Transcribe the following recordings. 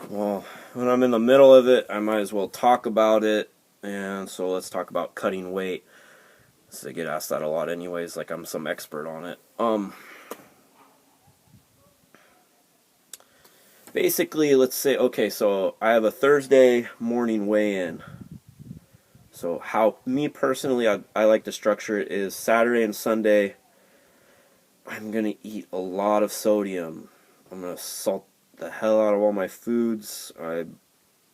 Well, when I'm in the middle of it, I might as well talk about it. And so let's talk about cutting weight. So I get asked that a lot anyways, like I'm some expert on it. Basically, let's say, okay, so I have a Thursday morning weigh-in. So how, me personally, I like to structure it is Saturday and Sunday, I'm going to eat a lot of sodium. I'm going to salt the hell out of all my foods. I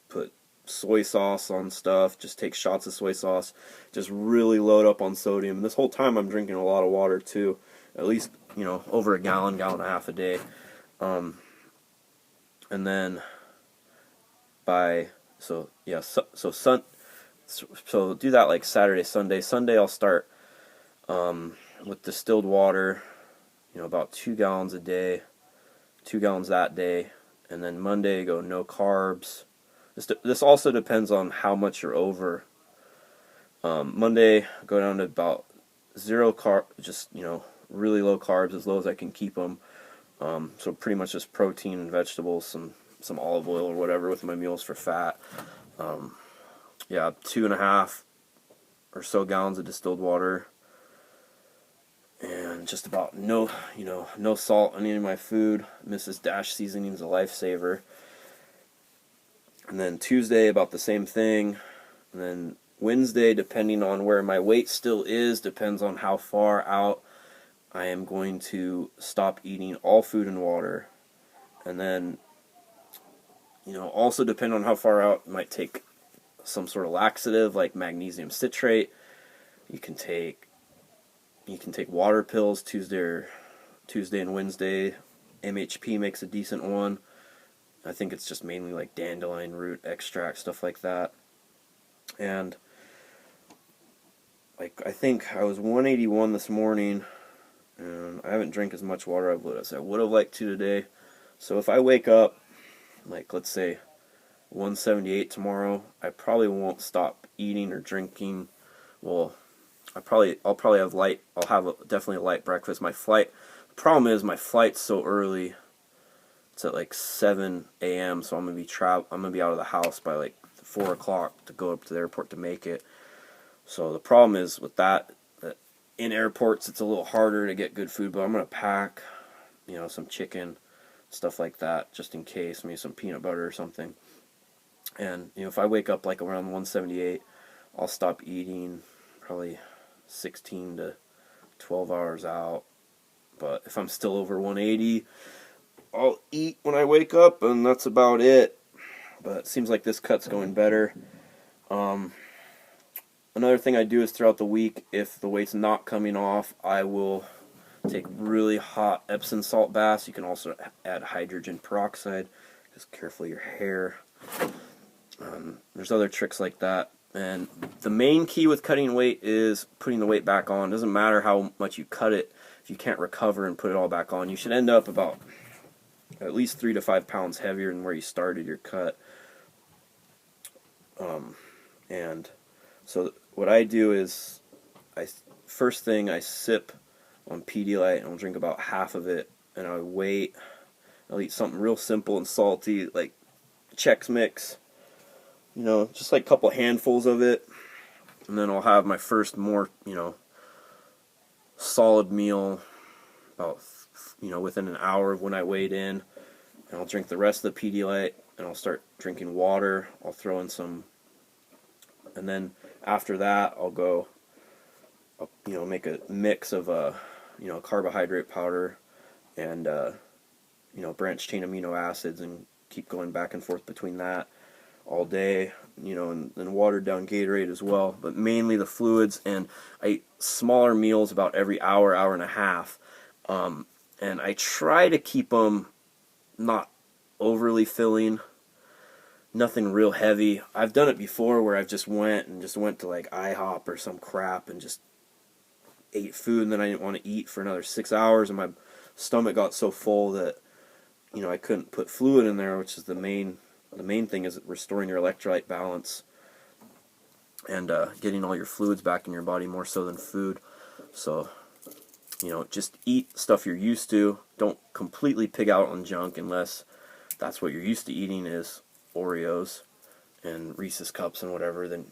put soy sauce on stuff, just take shots of soy sauce, just really load up on sodium. This whole time I'm drinking a lot of water too, at least, over a gallon and a half a day. And then by, so yeah, so do that like Saturday, Sunday. Sunday I'll start with distilled water, about 2 gallons a day, 2 gallons that day. And then Monday go no carbs. This also depends on how much you're over. Monday, go down to about 0 carb, just, really low carbs, as low as I can keep them. So pretty much just protein and vegetables, some olive oil or whatever with my meals for fat. Yeah, 2.5 or so gallons of distilled water. And just about no salt on any of my food. Mrs. Dash seasoning is a lifesaver. And then Tuesday, about the same thing. And then Wednesday, depending on where my weight still is, depends on how far out, I am going to stop eating all food and water. And then, also depending on how far out, you might take some sort of laxative like magnesium citrate. You can take water pills Tuesday and Wednesday. MHP makes a decent one. I think it's just mainly like dandelion root extract, stuff like that. And I think I was 181 this morning, and I haven't drank as much water as I would have liked to today. So if I wake up, let's say 178 tomorrow, I probably won't stop eating or drinking. Well, I'll probably have definitely a light breakfast. The problem is my flight's so early. It's at like 7 a.m. So I'm gonna be out of the house by like 4 o'clock to go up to the airport to make it. So the problem is with that in airports it's a little harder to get good food. But I'm gonna pack, some chicken, stuff like that, just in case. Maybe some peanut butter or something. And if I wake up like around 178, I'll stop eating probably 16 to 12 hours out. But if I'm still over 180, I'll eat when I wake up, and that's about it. But it seems like this cut's going better. Another thing I do is throughout the week, if the weight's not coming off, I will take really hot Epsom salt baths. You can also add hydrogen peroxide. Just careful your hair. There's other tricks like that. And the main key with cutting weight is putting the weight back on. It doesn't matter how much you cut it. If you can't recover and put it all back on, you should end up about at least 3 to 5 pounds heavier than where you started your cut. And so what I do is, first thing I sip on Pedialyte, and I'll drink about half of it, and I'll eat something real simple and salty, like Chex Mix, just like a couple handfuls of it, and then I'll have my first more, solid meal about, within an hour of when I weighed in, and I'll drink the rest of the Pedialyte, and I'll start drinking water. I'll throw in some, and then after that, I'll make a mix of, carbohydrate powder and, branched chain amino acids, and keep going back and forth between that all day, and watered down Gatorade as well, but mainly the fluids. And I eat smaller meals about every hour, hour and a half, and I try to keep them not overly filling, nothing real heavy. I've done it before where I've just went to like IHOP or some crap and just ate food, and then I didn't want to eat for another 6 hours, and my stomach got so full that I couldn't put fluid in there, which is the main thing, is restoring your electrolyte balance and getting all your fluids back in your body more so than food. So just eat stuff you're used to. Don't completely pig out on junk unless that's what you're used to eating is Oreos and Reese's Cups and whatever, then,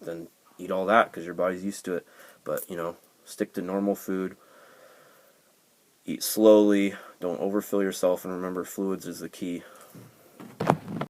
then eat all that because your body's used to it. But, stick to normal food. Eat slowly. Don't overfill yourself. And remember, fluids is the key.